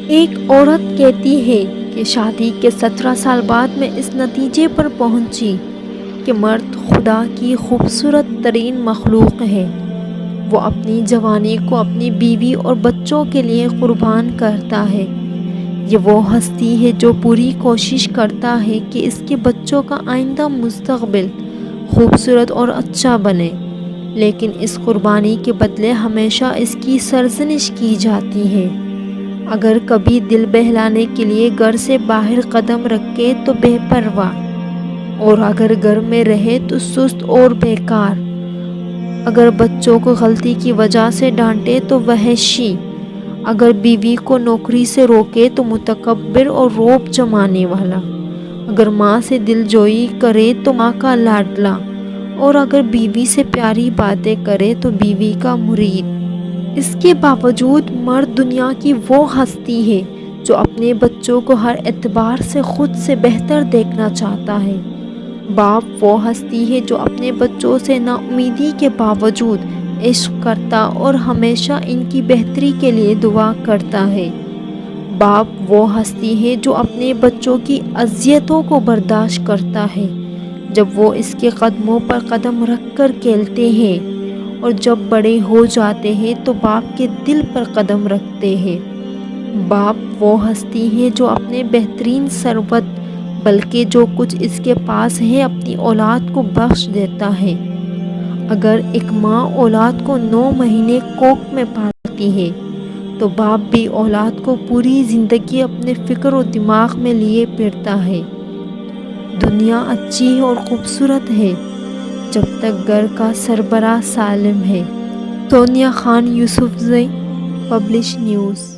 ایک عورت کہتی ہے کہ شادی کے 17 سال بعد میں اس نتیجے پر پہنچی کہ مرد خدا کی خوبصورت ترین مخلوق ہے۔ وہ اپنی جوانی کو اپنی بیوی اور بچوں کے لیے قربان کرتا ہے۔ یہ وہ ہستی ہے جو پوری کوشش کرتا ہے کہ اس کے بچوں کا آئندہ مستقبل خوبصورت اور اچھا بنے، لیکن اس قربانی کے بدلے ہمیشہ اس کی سرزنش کی جاتی ہے۔ اگر کبھی دل بہلانے کے لیے گھر سے باہر قدم رکھے تو بے پرواہ، اور اگر گھر میں رہے تو سست اور بیکار۔ اگر بچوں کو غلطی کی وجہ سے ڈانٹے تو وحشی۔ اگر بیوی کو نوکری سے روکے تو متکبر اور رعب جمانے والا۔ اگر ماں سے دل جوئی کرے تو ماں کا لاڈلا، اور اگر بیوی سے پیاری باتیں کرے تو بیوی کا مرید۔ اس کے باوجود مرد دنیا کی وہ ہستی ہے جو اپنے بچوں کو ہر اعتبار سے خود سے بہتر دیکھنا چاہتا ہے۔ باپ وہ ہستی ہے جو اپنے بچوں سے نا امیدی کے باوجود عشق کرتا اور ہمیشہ ان کی بہتری کے لیے دعا کرتا ہے۔ باپ وہ ہستی ہے جو اپنے بچوں کی اذیتوں کو برداشت کرتا ہے، جب وہ اس کے قدموں پر قدم رکھ کر کھیلتے ہیں، اور جب بڑے ہو جاتے ہیں تو باپ کے دل پر قدم رکھتے ہیں۔ باپ وہ ہستی ہے جو اپنے بہترین ثروت بلکہ جو کچھ اس کے پاس ہے اپنی اولاد کو بخش دیتا ہے۔ اگر ایک ماں اولاد کو 9 مہینے کوکھ میں پالتی ہے تو باپ بھی اولاد کو پوری زندگی اپنے فکر و دماغ میں لیے پھرتا ہے۔ دنیا اچھی اور خوبصورت ہے جب تک گھر کا سربراہ سالم ہے۔ Sonia Khan Yousafzai, publish news.